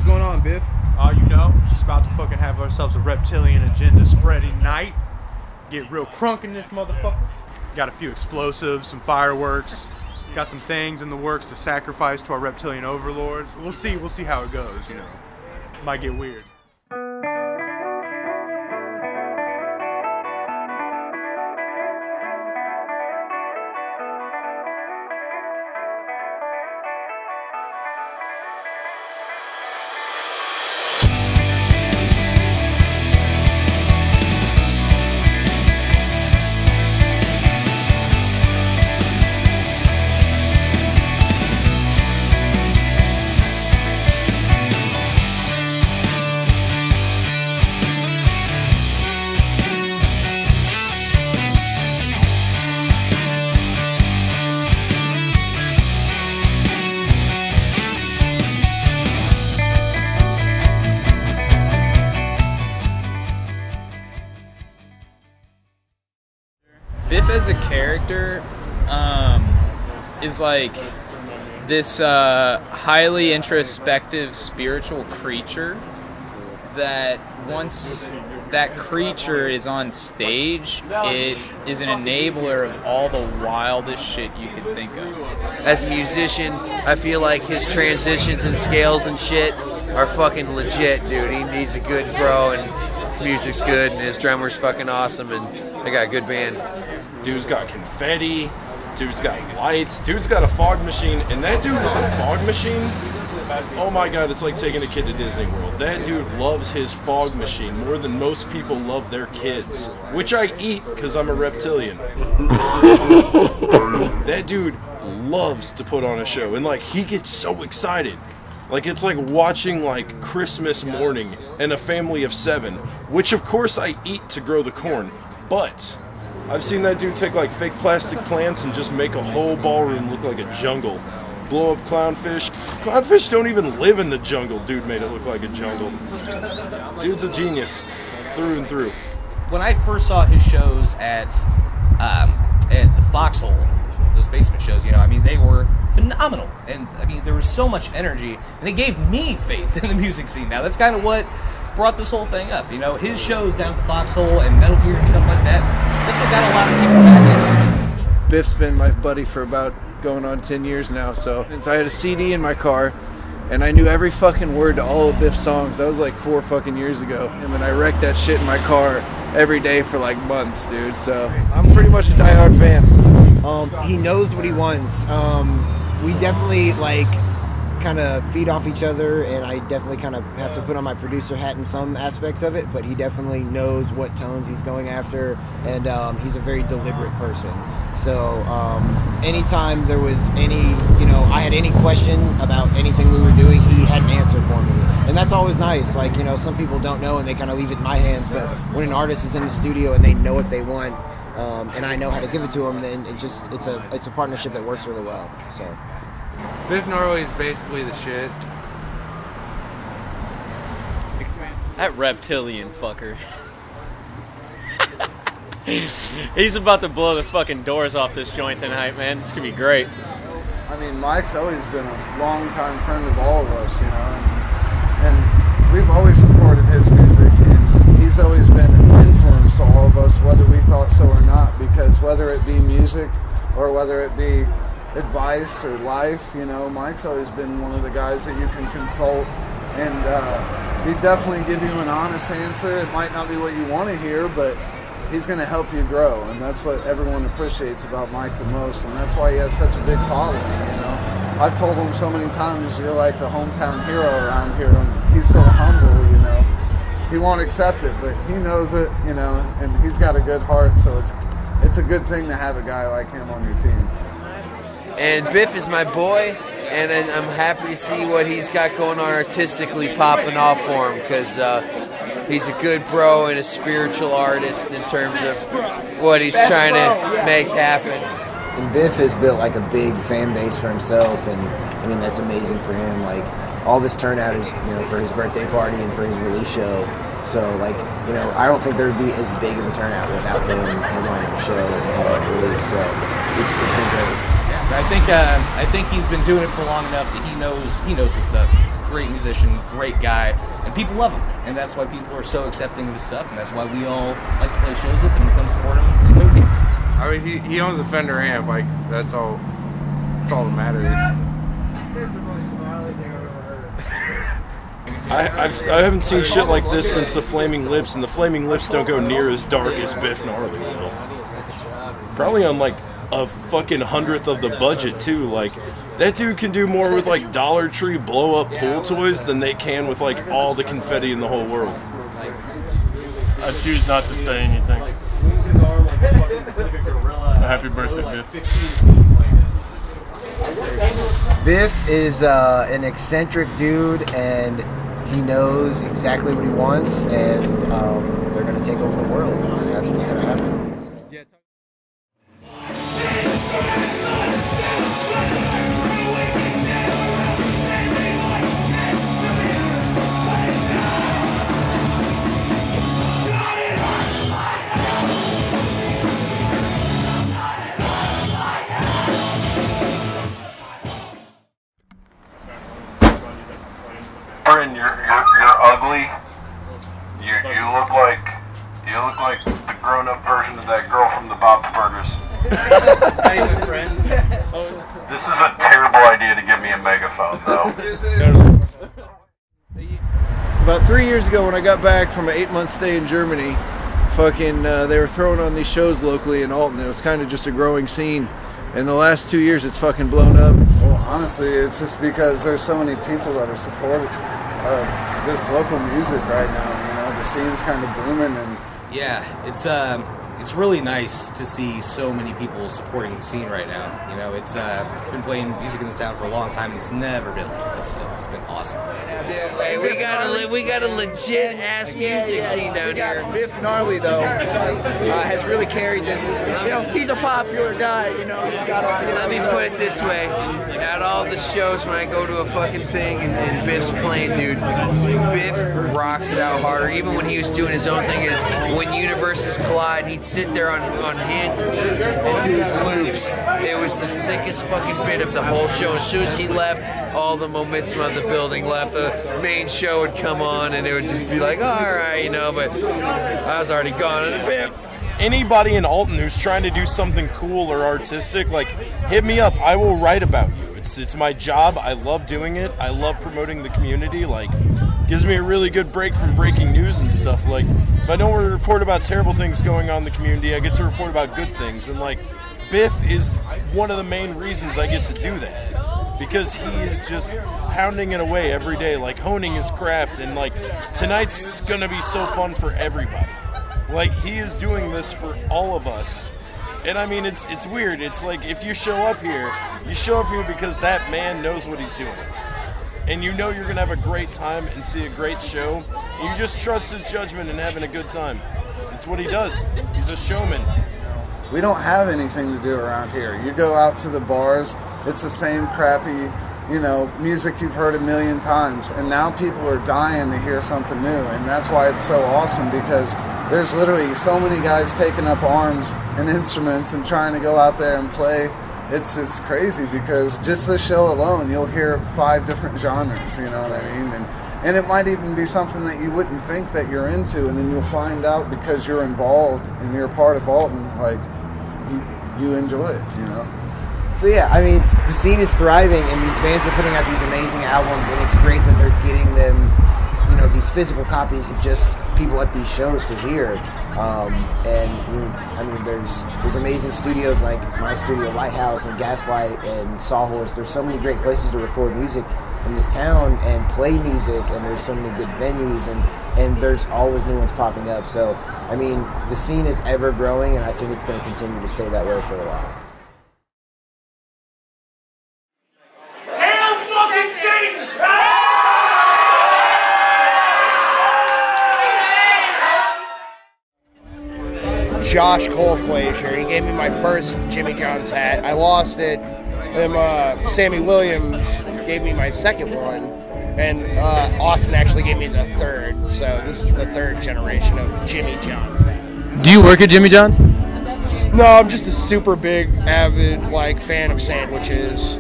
going on, Biff? Just about to fucking have ourselves a reptilian agenda spreading night. Get real crunk in this motherfucker. Got a few explosives, some fireworks. Got some things in the works to sacrifice to our reptilian overlords. We'll see how it goes, you know. Might get weird. Biff as a character is like this highly introspective spiritual creature that once that creature is on stage, it is an enabler of all the wildest shit you could think of. As a musician, I feel like his transitions and scales and shit are fucking legit, dude. He's a good bro, and his music's good, and his drummer's fucking awesome, and they got a good band. Dude's got confetti, dude's got lights, dude's got a fog machine, and that dude with the fog machine, oh my god, it's like taking a kid to Disney World. That dude loves his fog machine more than most people love their kids, which I eat because I'm a reptilian. That dude loves to put on a show, and like he gets so excited. Like it's like watching like Christmas morning and a family of 7, which of course I eat to grow the corn, but I've seen that dude take like fake plastic plants and just make a whole ballroom look like a jungle. Blow up clownfish. Clownfish don't even live in the jungle. Dude made it look like a jungle. Dude's a genius through and through. When I first saw his shows at the Foxhole, those basement shows, you know, I mean, they were phenomenal. And I mean, there was so much energy, and it gave me faith in the music scene. Now, that's kind of what brought this whole thing up. You know, his shows down at the Foxhole and Metal Gear and stuff like that, that's what got a lot of people back into it. Biff's been my buddy for about going on 10 years now, so since I had a CD in my car, and I knew every fucking word to all of Biff's songs. That was like 4 fucking years ago. And then I wrecked that shit in my car every day for like months, dude. So I'm pretty much a diehard fan. He knows what he wants. We definitely like kind of feed off each other, and I definitely kind of have to put on my producer hat in some aspects of it, but he definitely knows what tones he's going after, and he's a very deliberate person. So anytime there was I had any question about anything we were doing, he had an answer for me. And that's always nice. Like, you know, some people don't know and they kind of leave it in my hands, but when an artist is in the studio and they know what they want, and I know how to give it to them, then it's a partnership that works really well. So Biff Norway is basically the shit. That reptilian fucker. He's about to blow the fucking doors off this joint tonight, man. It's gonna be great. I mean, Mike's always been a long-time friend of all of us, you know, and we've always supported his music, and he's always been an influence to all of us, whether we thought so or not, because whether it be music or whether it be advice or life, you know, Mike's always been one of the guys that you can consult, and he'd definitely give you an honest answer. It might not be what you want to hear, but he's going to help you grow, and that's what everyone appreciates about Mike the most, and that's why he has such a big following, you know. I've told him so many times, you're like the hometown hero around here, and he's so humble, you know. He won't accept it, but he knows it, you know, and he's got a good heart, so it's a good thing to have a guy like him on your team. And Biff is my boy, and I'm happy to see what he's got going on artistically popping off for him, because he's a good bro and a spiritual artist in terms of what he's trying to make happen. And Biff has built like a big fan base for himself, and I mean, that's amazing for him. Like, all this turnout is, you know, for his birthday party and for his release show. So, like, you know, I don't think there would be as big of a turnout without him headlining the show and having it released. So it's been great. I think he's been doing it for long enough that he knows what's up. great musician, great guy, and people love him. And that's why people are so accepting of his stuff, and that's why we all like to play shows with him and come support him and go get him. I mean, he owns a Fender amp. Like, that's all that matters. I haven't seen shit like this since the Flaming Lips, and the Flaming Lips don't go near as dark as Biff Gnarly will. Probably on like a fucking 100th of the budget too. Like, that dude can do more with like Dollar Tree blow up pool toys than they can with like all the confetti in the whole world. I choose not to say anything. Happy birthday, Biff. Biff is an eccentric dude, and he knows exactly what he wants, and they're going to take over the world. That's what's going to happen. Friend, you're ugly. You look like the grown-up version of that girl from the Bob's Burgers. Not even friends. This is a terrible idea to give me a megaphone, though. About 3 years ago, when I got back from an 8-month stay in Germany, they were throwing on these shows locally in Alton. It was kind of just a growing scene. In the last 2 years, it's fucking blown up. Well, honestly, it's just because there's so many people that are supporting this local music right now. You know, the scene's kind of booming, and Yeah, it's really nice to see so many people supporting the scene right now. You know, it's been playing music in this town for a long time, and it's never been like this. So it's been awesome. Dude, hey, we got a legit ass music scene down here. Biff Gnarly though has really carried this. You know, he's a popular guy. You know, he's got a. Let me put it this way: at all the shows when I go to a fucking thing and Biff's playing, dude, Biff rocks it out harder. Even when he was doing his own thing, is when universes collide, he'd sit there on hands and knees and do his loops. It was the sickest fucking bit of the whole show. As soon as he left, all the momentum of the building left. The main show would come on, and it would just be like, all right, you know. But I was already gone. As a Biff. Anybody in Alton who's trying to do something cool or artistic, like, hit me up. I will write about you. It's my job. I love doing it. I love promoting the community. Like, gives me a really good break from breaking news and stuff. Like, if I don't want to report about terrible things going on in the community, I get to report about good things. And like, Biff is one of the main reasons I get to do that, because he is just pounding it away every day, like honing his craft. And like, tonight's gonna be so fun for everybody. Like, he is doing this for all of us. And I mean, it's weird. It's like, if you show up here because that man knows what he's doing. And you know you're going to have a great time and see a great show. And you just trust his judgment and having a good time. It's what he does. He's a showman. We don't have anything to do around here. You go out to the bars, it's the same crappy, you know, music you've heard a million times. And now people are dying to hear something new. And that's why it's so awesome, because there's literally so many guys taking up arms and instruments and trying to go out there and play. It's crazy, because just this show alone, you'll hear 5 different genres, you know what I mean? And it might even be something that you wouldn't think that you're into, and then you'll find out because you're involved and you're a part of Alton, like, you enjoy it, you know? So yeah, I mean, the scene is thriving, and these bands are putting out these amazing albums, and it's great that they're getting them, you know, these physical copies of just people at these shows to hear. I mean, there's amazing studios like my studio, Lighthouse, and Gaslight, and Sawhorse. There's so many great places to record music in this town and play music, and there's so many good venues, and there's always new ones popping up. So, I mean, the scene is ever growing, and I think it's going to continue to stay that way for a while. Josh Colclasure. He gave me my first Jimmy John's hat. I lost it. Then Sammy Williams gave me my second one. And Austin actually gave me the third. So this is the third generation of Jimmy John's hat. Do you work at Jimmy John's? No, I'm just a super big, avid, fan of sandwiches.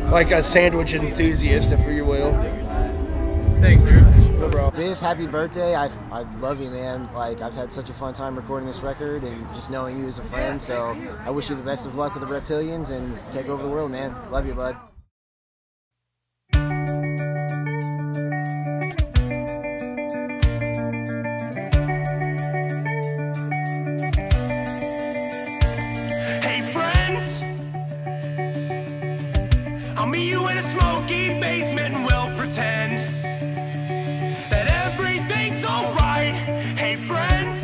Like a sandwich enthusiast, if you will. Thanks, Drew. Yo, bro. Biff, happy birthday. I love you, man. Like, I've had such a fun time recording this record and just knowing you as a friend. So I wish you the best of luck with the Reptilians and take over the world, man. Love you, bud. I'll meet you in a smoky basement and we'll pretend that everything's alright. Hey friends,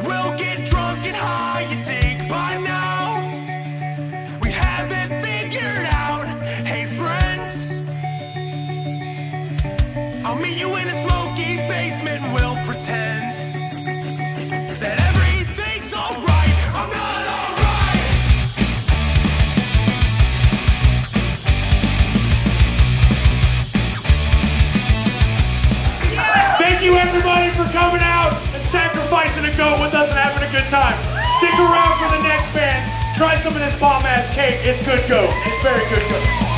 we'll get drunk and high. You think by now we'd have it figured out. Hey friends, I'll meet you in a smoky basement and we'll pretend that everything's alright. I'm not alright. Thank you everybody for coming out and sacrificing a goat with us and having a good time. Stick around for the next band. Try some of this bomb ass cake. It's good goat. It's very good goat.